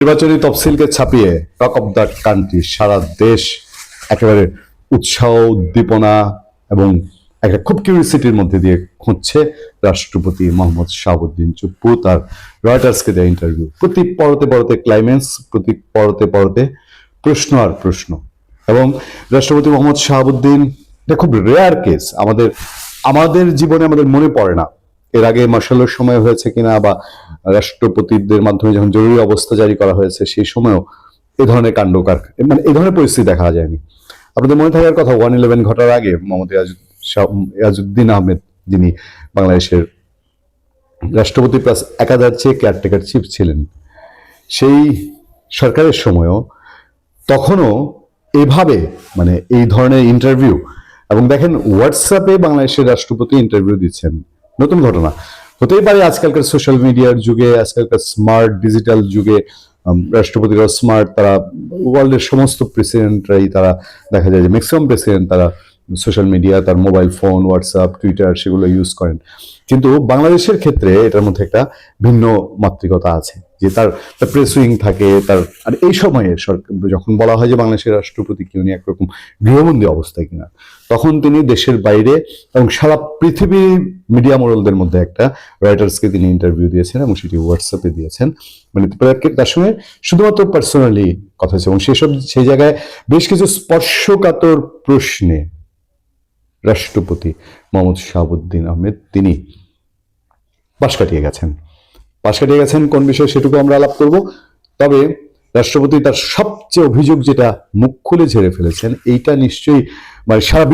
নির্বাচনী তফসিলকে ছাপিয়ে talk of the country, সারা দেশ একেবারে উৎসাহ, উদ্দীপনা এবং একটা খুব কিউরিসিটির মধ্যে দিয়ে খুঁজছে রাষ্ট্রপতি মোহাম্মদ শাহাবুদ্দিন চুপ্পু তার রয়টার্সকে দেওয়া ইন্টারভিউ। প্রতি পরতে পরতে ক্লাইম্যাক্স, প্রতি পরতে পরতে প্রশ্ন আর প্রশ্ন। এবং রাষ্ট্রপতি মোহাম্মদ শাহাবুদ্দিন, এটা খুব রেয়ার কেস, আমাদের আমাদের জীবনে আমাদের মনে পড়ে না এর আগে মার্শালের সময় হয়েছে কিনা, বা রাষ্ট্রপতিদের মাধ্যমে যখন জরুরি অবস্থা জারি করা হয়েছে সেই সময়ও এ ধরনের কাণ্ড মানে এই ধরনের পরিস্থিতি দেখা যায়নি। আপনাদের মনে থাকার কথা, 111 ঘটার আগে মোহাম্মদ ইয়াজউদ্দিন আহমেদ, যিনি বাংলাদেশের রাষ্ট্রপতি প্লাস একাধার চেয়ে কেয়ারটেকার চিফ ছিলেন, সেই সরকারের সময়ও তখনও এভাবে মানে এই ধরনের ইন্টারভিউ, এবং দেখেন হোয়াটসঅ্যাপে বাংলাদেশের রাষ্ট্রপতি ইন্টারভিউ দিচ্ছেন, নতুন ঘটনা হতেই পারে। আজকালকার সোশ্যাল মিডিয়ার যুগে, আজকালকার স্মার্ট ডিজিটাল যুগে রাষ্ট্রপতিরা স্মার্ট, তারা ওয়ার্ল্ডের সমস্ত প্রেসিডেন্টরাই, তারা দেখা যায় যে ম্যাক্সিমাম প্রেসিডেন্ট তারা সোশ্যাল মিডিয়া, তার মোবাইল ফোন, হোয়াটসঅ্যাপ, টুইটার সেগুলো ইউজ করেন। কিন্তু বাংলাদেশের ক্ষেত্রে এটার মধ্যে একটা ভিন্ন মাত্রিকতা আছে, যে তার প্রেস উইং থাকে তার। আর এই সময়ে যখন বলা হয় যে বাংলাদেশের রাষ্ট্রপতি কি উনি একরকম গৃহবন্দী অবস্থায় কিনা, তখন তিনি দেশের বাইরে এবং সারা পৃথিবীর মিডিয়া মোড়লদের মধ্যে একটা রয়টার্সকে তিনি ইন্টারভিউ দিয়েছেন, এবং সেটি হোয়াটসঅ্যাপে দিয়েছেন। মানে তার সঙ্গে শুধুমাত্র পার্সোনালি কথা হচ্ছে, এবং সেই জায়গায় বেশ কিছু স্পর্শকাতর প্রশ্নে রাষ্ট্রপতি মোহাম্মদ শাহাবুদ্দিন আহমেদ তিনি পাশ কাটিয়ে গেছেন। কোন বিষয়ে সেটুকু আমরা আলাপ করব। তবে রাষ্ট্রপতি তার সবচেয়ে অভিযোগ যেটা মুখ খুলে ঝেড়ে ফেলেছেন, এইটা নিশ্চয়ই মানে সারা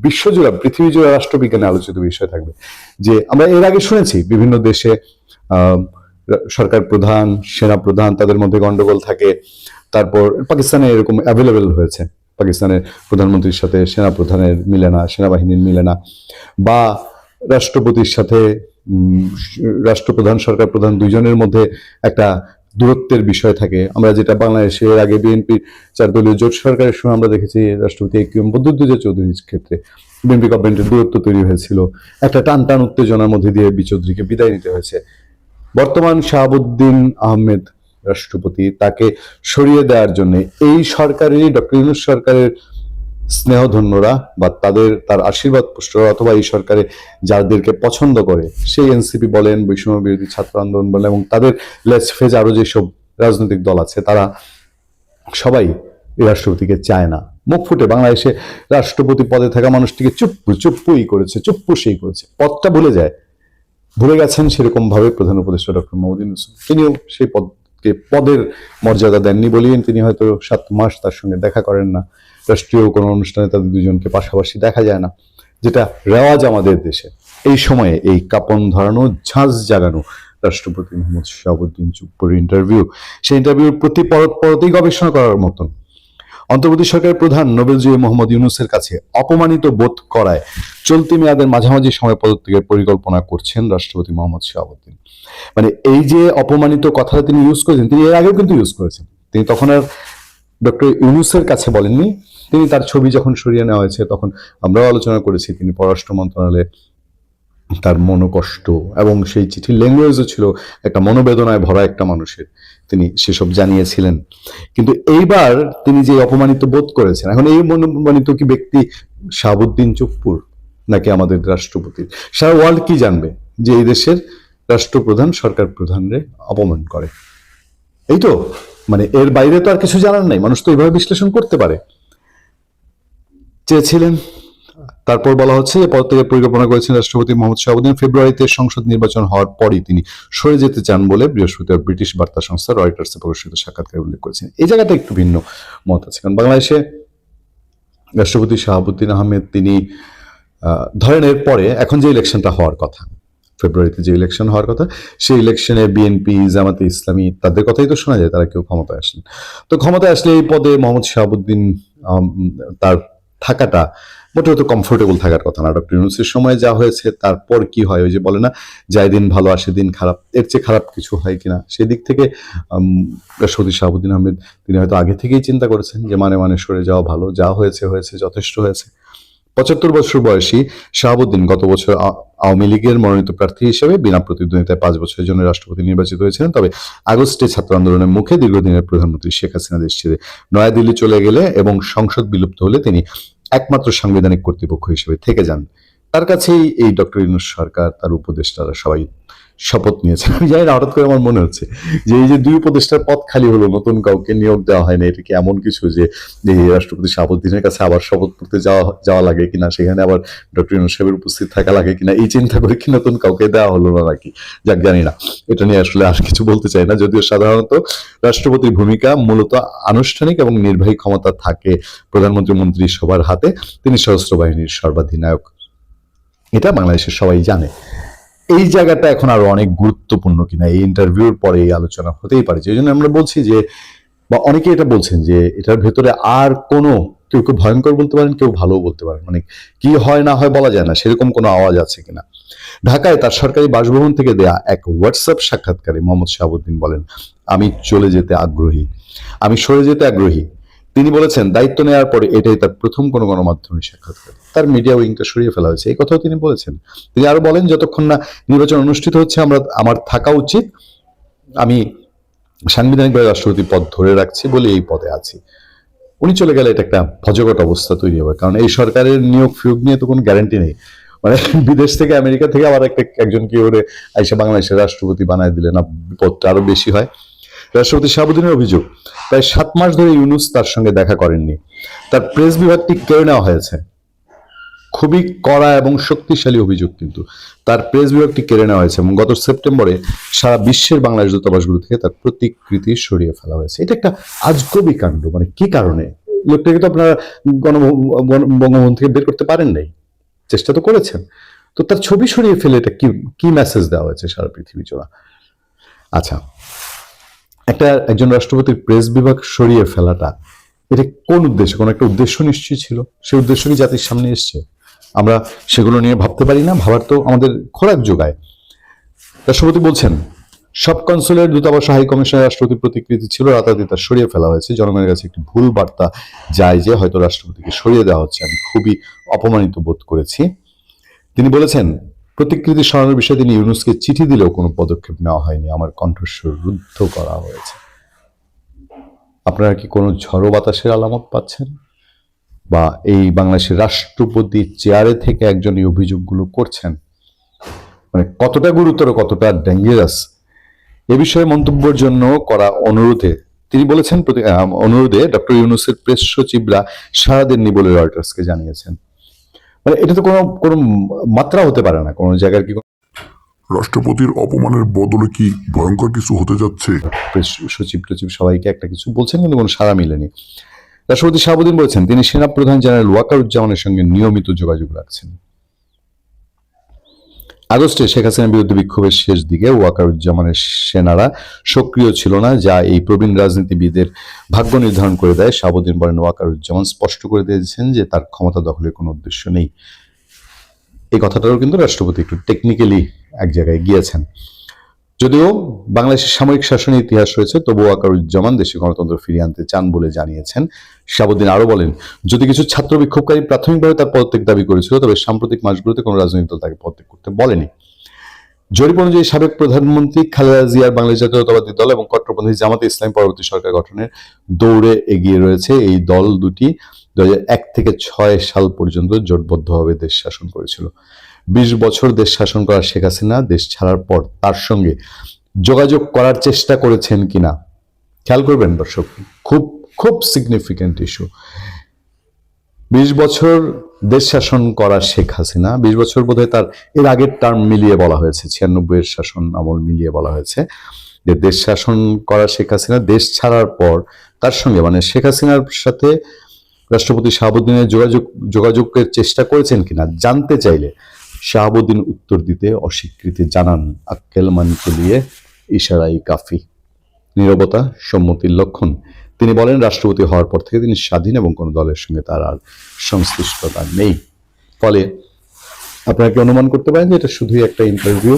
বিশ্বজুড়ে, পৃথিবী জুড়ে রাষ্ট্রবিজ্ঞানে আলোচিত বিষয় থাকবে। যে আমরা এর আগে শুনেছি বিভিন্ন দেশে সরকার প্রধান, সেনা প্রধান, তাদের মধ্যে গন্ডগোল থাকে। তারপর পাকিস্তানে এরকম অ্যাভেলেবেল হয়েছে, পাকিস্তানের প্রধানমন্ত্রীর সাথে সেনা প্রধানের মিলে না, সেনাবাহিনীর মিলে না, বা রাষ্ট্রপতির সাথে রাষ্ট্রপ্রধান, সরকার প্রধান দুইজনের মধ্যে একটা দূরত্বের বিষয় থাকে। আমরা যেটা বাংলাদেশে এর আগে বিএনপির 4 দলীয় জোট সরকারের সময় আমরা দেখেছি, রাষ্ট্রপতি একিউএম বদরুদ্দোজা চৌধুরীর ক্ষেত্রে বিএনপি গভর্নমেন্টের দূরত্ব তৈরি হয়েছিল, একটা টান উত্তেজনার মধ্যে দিয়ে বি চৌধুরীকে বিদায় নিতে হয়েছে। বর্তমান শাহাবুদ্দিন আহমেদ রাষ্ট্রপতি, তাকে সরিয়ে দেওয়ার জন্য এই সরকারেরই, ডক্টর ইউনূস সরকারের স্নেহধন্যরা বা তার আশীর্বাদ পুষ্টরা, অথবা এই সরকারে যাদেরকে পছন্দ করে, সেই এনসিপি বলেন, বৈষম্য বিরোধী ছাত্র আন্দোলন বলেন, এবং তাদের লেজফেজ আরো যেসব রাজনৈতিক দল আছে, তারা সবাই এই রাষ্ট্রপতিকে চায় না। মুখ ফুটে বাংলাদেশে রাষ্ট্রপতি পদে থাকা মানুষটিকে চুপ্পুই করেছে, চুপ্পুসেই করেছে, পদটা ভুলে গেছেন সেরকম ভাবে প্রধান উপদেষ্টা ডক্টর মোহাম্মদ ইউনূস। তিনিও সেই পদের মর্যাদা দেননি বলেই তিনি হয়তো 7 মাস তার সঙ্গে দেখা করেন না। রাষ্ট্রীয় কোনো অনুষ্ঠানে তাদের দুজনকে পাশাপাশি দেখা যায় না, যেটা রেওয়াজ আমাদের দেশে। এই সময়ে এই কাঁপন ধরানো, ঝাঁজ জাগানো রাষ্ট্রপতি মোহাম্মদ শাহাবুদ্দিন চুপ্পুর ইন্টারভিউ, সেই ইন্টারভিউর প্রতি পরতেই গবেষণা করার মতন। অন্তর্বর্তী সরকারের প্রধান নোবেলজয়ী মোহাম্মদ ইউনূসের কাছে অপমানিত বোধ করায় চলতি মেয়াদের মাঝামাঝি সময় পদত্যাগের পরিকল্পনা করছেন রাষ্ট্রপতি মোহাম্মদ শাহাবুদ্দিন। মানে এই যে অপমানিত কথাটা তিনি ইউজ করেছেন, তিনি এর আগেও কিন্তু ইউজ করেছেন। তিনি তখন আর ডক্টর ইউনূসের কাছে বলেননি, তিনি তার ছবি যখন সরিয়ে নেওয়া হয়েছে তখন আমরাও আলোচনা করেছি, তিনি পররাষ্ট্র মন্ত্রণালয়ে তার মনোকষ্ট, এবং সেই চিঠির ল্যাঙ্গুয়েজও ছিল একটা মনোবেদনায় ভরা একটা মানুষের, তিনি সেসব জানিয়েছিলেন। কিন্তু এইবার তিনি যে অপমানিত বোধ করেছেন, এখন এই অপমানিত কি ব্যক্তি শাহাবুদ্দিন চুপ্পুর নাকি আমাদের রাষ্ট্রপতির? সারা ওয়ার্ল্ড কি জানবে যে এই দেশের রাষ্ট্রপ্রধান সরকার প্রধানরে অপমান করে? এই তো, মানে এর বাইরে তো আর কিছু জানার নাই। মানুষ তো এইভাবে বিশ্লেষণ করতে পারে। চেয়েছিলেন, তারপর বলা হচ্ছে যে পদত্যাগের পরিকল্পনা করেছেন রাষ্ট্রপতি মোহাম্মদ শাহাবুদ্দিন। ফেব্রুয়ারিতে সংসদ নির্বাচন হওয়ার পরই তিনি সরে যেতে চান বলে বৃহস্পতিবার ব্রিটিশ বার্তা সংস্থা রয়টার্সে প্রকাশিত সাক্ষাৎকারে উল্লেখ করেছেন। এই জায়গাটা একটু ভিন্ন মত আছে, কারণ বাংলাদেশে রাষ্ট্রপতি শাহাবুদ্দিন আহমেদ তিনি ধরেন এর পরে এখন যে ইলেকশনটা হওয়ার কথা, ফেব্রুয়ারিতে যে ইলেকশন হওয়ার কথা, সেই ইলেকশনে বিএনপি, জামাতে ইসলামী, তাদের কথাই তো শোনা যায় তারা কেউ ক্ষমতায় আসলেন। তো ক্ষমতায় আসলে এই পদে মোহাম্মদ শাহাবুদ্দিন তার থাকাটা মোটেও তো কমফোর্টেবল থাকার কথা না। ডক্টর ইউনূসের সময় যা হয়েছে, তারপর কি হয়, ওই যে বলে না, যায় দিন ভালো আসে দিন খারাপ, এর চেয়ে খারাপ কিছু হয় কিনা, সেই দিক থেকে রাষ্ট্রপতি শাহাবুদ্দিন আহমেদ তিনি হয়তো আগে থেকেই চিন্তা করেছেন যে মানে সরে যাওয়া ভালো, যা হয়েছে যথেষ্ট হয়েছে। 75 বছর বয়সী শাহাবুদ্দিন গত বছর আওয়ামী লীগের মনোনীত প্রার্থী হিসেবে বিনা প্রতিদ্বন্দ্বিতায় 5 বছরের জন্য রাষ্ট্রপতি নির্বাচিত হয়েছিলেন। তবে আগস্টে ছাত্র আন্দোলনের মুখে দীর্ঘদিনের প্রধানমন্ত্রী শেখ হাসিনা দেশ ছেড়ে নয়াদিল্লি চলে গেলে এবং সংসদ বিলুপ্ত হলে তিনি একমাত্র সাংবিধানিক কর্তৃপক্ষ হিসেবে থেকে যান। তার কাছেই এই ডক্টর ইউনূস সরকার, তার উপদেষ্টারা সবাই শপথ নিয়েছেন। আমি জানি না, হঠাৎ করে আমার মনে হচ্ছে যে এই যে 2 উপদেষ্টার পদ খালি হলো, নতুন কাউকে নিয়োগ দেওয়া হয় না, এটা কি এমন কিছু যে এই রাষ্ট্রপতি শাহাবুদ্দিনের কাছে আবার শপথ করতে যাওয়া লাগে কিনা, সেখানে আবার ডক্টর ইউনূস সাহেবের উপস্থিত থাকা লাগে কিনা, এই চিন্তা করে কি নতুন কাউকে দেওয়া হলো না নাকি? যাক, জানি না, এটা নিয়ে আসলে আর কিছু বলতে চাই না। যদিও সাধারণত রাষ্ট্রপতির ভূমিকা মূলত আনুষ্ঠানিক এবং নির্বাহী ক্ষমতা থাকে প্রধানমন্ত্রী মন্ত্রিসভার হাতে। তিনি সশস্ত্র বাহিনীর সর্বাধিনায়ক, এটা বাংলাদেশের সবাই জানে। এই জায়গাটা এখন আরো অনেক গুরুত্বপূর্ণ কিনা এই ইন্টারভিউর পরে এই আলোচনা হতেই পারে। যে জন্য আমরা বলছি যে, বা অনেকে এটা বলছেন যে এটার ভেতরে আর কোনো, কেউ কেউ ভয়ঙ্কর বলতে পারেন, কেউ ভালো বলতে পারেন, মানে কি হয় না হয় বলা যায় না, সেরকম কোনো আওয়াজ আছে কিনা। ঢাকায় তার সরকারি বাসভবন থেকে দেয়া এক হোয়াটসঅ্যাপ সাক্ষাৎকারে মোহাম্মদ শাহাবুদ্দিন বলেন, আমি চলে যেতে আগ্রহী, আমি সরে যেতে আগ্রহী। তিনি বলেছেন দায়িত্ব নেওয়ার পরে এটাই তার প্রথম কোনো গণমাধ্যমে সাক্ষাৎকার। তার মিডিয়া উইংটা সরিয়ে ফেলা হয়েছে, এই কথাও তিনি বলেছেন। তিনি আরো বলেন, যতক্ষণ না নির্বাচন অনুষ্ঠিত হচ্ছে আমার থাকা উচিত, আমি সাংবিধানিকভাবে রাষ্ট্রপতি পদ ধরে রাখছি বলে এই পদে আছি। উনি চলে গেলে এটা একটা ভজগট অবস্থা তৈরি হবে, কারণ এই সরকারের নিয়োগ ফিয়োগ নিয়ে তো কোনো গ্যারান্টি নেই। মানে বিদেশ থেকে, আমেরিকা থেকে আবার একজন কি করে আইসা বাংলাদেশের রাষ্ট্রপতি বানায় দিলে না বিপদটা আরো বেশি হয়। রাষ্ট্রপতি শাহাবুদ্দিনের অভিযোগ, প্রায় 7 মাস ধরে ইউনূস তার সঙ্গে দেখা করেননি। তার প্রেস বিভাগটি কেড়ে নেওয়া হয়েছে। খুবই কড়া এবং শক্তিশালী অভিযোগ, কিন্তু তার প্রেস বিভাগটি কেড়ে নেওয়া হয়েছে এবং গত সেপ্টেম্বরে সারা বিশ্বের বাংলাদেশ দূতাবাসগুলো থেকে তার প্রতিকৃতি সরিয়ে ফেলা হয়েছে। এটা একটা আজগবি কাণ্ড। মানে কি কারণে? লোকটাকে তো আপনারা বঙ্গভবন থেকে বের করতে পারেন নাই, চেষ্টা তো করেছেন। তো তার ছবি সরিয়ে ফেলে এটা কি মেসেজ দেওয়া হয়েছে সারা পৃথিবী জোড়া? আচ্ছা, একজন রাষ্ট্রপতির প্রেস বিভাগ সরিয়ে ফেলাটা, এটা কোন উদ্দেশ্যে? কোনো একটা উদ্দেশ্য নিশ্চয়ই ছিল, সেই উদ্দেশ্য কি জাতির সামনে এসছে? আমরা সেগুলো নিয়ে ভাবতে পারি না? ভাবার তো আমাদের খোরাক যোগায়। রাষ্ট্রপতি বলছেন, সব কনসুলেট, দূতাবাস, হাই কমিশনের রাষ্ট্রপতির প্রতিকৃতি ছিল, রাতারাতি তা সরিয়ে ফেলা হয়েছে। জনগণের কাছে একটি ভুল বার্তা যায় যে হয়তো রাষ্ট্রপতিকে সরিয়ে দেওয়া হচ্ছে। আমি খুবই অপমানিত বোধ করেছি। তিনি বলেছেন, প্রতিকৃতি সরানোর বিষয়ে তিনি ইউনূসকে চিঠি দিলেও কোনো পদক্ষেপ নেওয়া হয়নি। আমার কণ্ঠস্বর রুদ্ধ করা হয়েছে। আপনারা কি কোনো ঝড়ো বাতাসের আলামত পাচ্ছেন? বা এই বাংলাদেশের রাষ্ট্রপতি চেয়ারে থেকে একজন এই অভিযোগগুলো করছেন, মানে কতটা গুরুতর, কতটা ডেঞ্জারাস? এ বিষয়ে মন্তব্যের জন্য করা অনুরোধে তিনি বলেছেন, অনুরোধে ডক্টর ইউনূসের প্রেস সচিবরা সাড়া দেননি বলে রয়টার্সকে জানিয়েছেন। মানে এটা তো কোনো কোনো মাত্রা হতে পারে না। কোনো জায়গার কি রাষ্ট্রপতির অপমানের বদলে কি ভয়ঙ্কর কিছু হতে যাচ্ছে? প্রেস সচিব টচিব সবাইকে একটা কিছু বলছেন, কিন্তু কোনো সাড়া মিলেনি। রাষ্ট্রপতি শাহাবুদ্দিন বলেছেন তিনি সেনাপ্রধান জেনারেল ওয়াকারুজ্জামানের সঙ্গে নিয়মিত যোগাযোগ রাখছেন। আগস্টে শেখ হাসিনার বিরুদ্ধে বিক্ষোভের শেষ দিকে ওয়াকারুজ্জামানের সেনারা সক্রিয় ছিল না, যা এই প্রবীণ রাজনীতিবিদের ভাগ্য নির্ধারণ করে দেয়। শাহাবুদ্দিন বলেন, ওয়াকারুজ্জামান স্পষ্ট করে দিয়েছেন যে তার ক্ষমতা দখলের কোনো উদ্দেশ্য নেই। এই কথাটাও কিন্তু রাষ্ট্রপতি একটু টেকনিক্যালি এক জায়গায় গিয়েছেন। যদিও বাংলাদেশের সামরিক শাসনের ইতিহাস রয়েছে, তবুও ওয়াকারুজ্জামান দেশে গণতন্ত্র ফিরিয়ে আনতে চান বলে জানিয়েছেন। শাহাবুদ্দিন আরো বলেন, যদি কিছু ছাত্র বিক্ষোভকারী প্রাথমিকভাবে তার পদত্যাগ দাবি করেছিল, তবে সাম্প্রতিক মাসগুলোতে কোনো রাজনৈতিক দল তাকে পদত্যাগ করতে বলেনি। জরিপ অনুযায়ী সাবেক প্রধানমন্ত্রী খালেদা জিয়ার বাংলাদেশ জাতীয়তাবাদী দল এবং কট্টরপন্থী জামাতে ইসলামী পরবর্তী সরকার গঠনের দৌড়ে এগিয়ে রয়েছে। এই দল দুটি 2001 থেকে 6 সাল পর্যন্ত জোটবদ্ধভাবে দেশ শাসন করেছিল। 20 বছর দেশ শাসন করা শেখ হাসিনা দেশ ছাড়ার পর তার সঙ্গে যোগাযোগ করার চেষ্টা করেছেন কিনা খেয়াল করবেন দর্শক, খুব খুব সিগনিফিক্যান্ট ইস্যু। 20 বছর দেশ শাসন করা শেখ হাসিনা, 20 বছর বোধহয় তার এর আগের টার্ম মিলিয়ে বলা হয়েছে, 96 এর শাসন আমল মিলিয়ে বলা হয়েছে যে দেশ শাসন করা শেখ হাসিনা দেশ ছাড়ার পর তার সঙ্গে, মানে শেখ হাসিনার সাথে রাষ্ট্রপতি শাহাবুদ্দিনের যোগাযোগের চেষ্টা করেছেন কিনা জানতে চাইলে শাহাবুদ্দিন উত্তর দিতে অস্বীকৃতি জানান। আক্কেল মানকে দিয়ে ইশারাই কাফি। নীরবতা সম্মতির লক্ষণ। তিনি বলেন, রাষ্ট্রপতি হওয়ার পর থেকে তিনি স্বাধীন এবং কোনো দলের সঙ্গে তার আর সংশ্লিষ্টতা নেই। ফলে আপনারা কি অনুমান করতে পারেন যে এটা শুধুই একটা ইন্টারভিউ,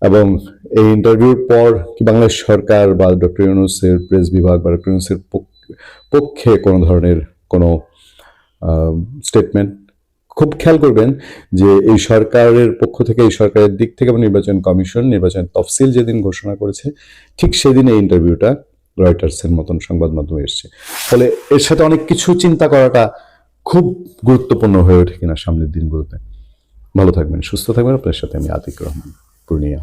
এবং এই ইন্টারভিউর পর কি বাংলাদেশ সরকার বা ডক্টর ইউনূসের প্রেস বিভাগ বা ডক্টর ইউনূসের পক্ষে কোনো ধরনের কোনো স্টেটমেন্ট, খুব খেয়াল করবেন যে এই সরকারের পক্ষ থেকে, এই সরকারের দিক থেকে এবং নির্বাচন কমিশন নির্বাচনের তফসিল যেদিন ঘোষণা করেছে, ঠিক সেদিন এই ইন্টারভিউটা রয়টার্সের মতন সংবাদ মাধ্যমে এসছে। ফলে এর সাথে অনেক কিছু চিন্তা করাটা খুব গুরুত্বপূর্ণ হয়ে ওঠে কিনা সামনের দিনগুলোতে। ভালো থাকবেন, সুস্থ থাকবেন। আপনার সাথে আমি আতিক রহমান, পূর্ণিয়া।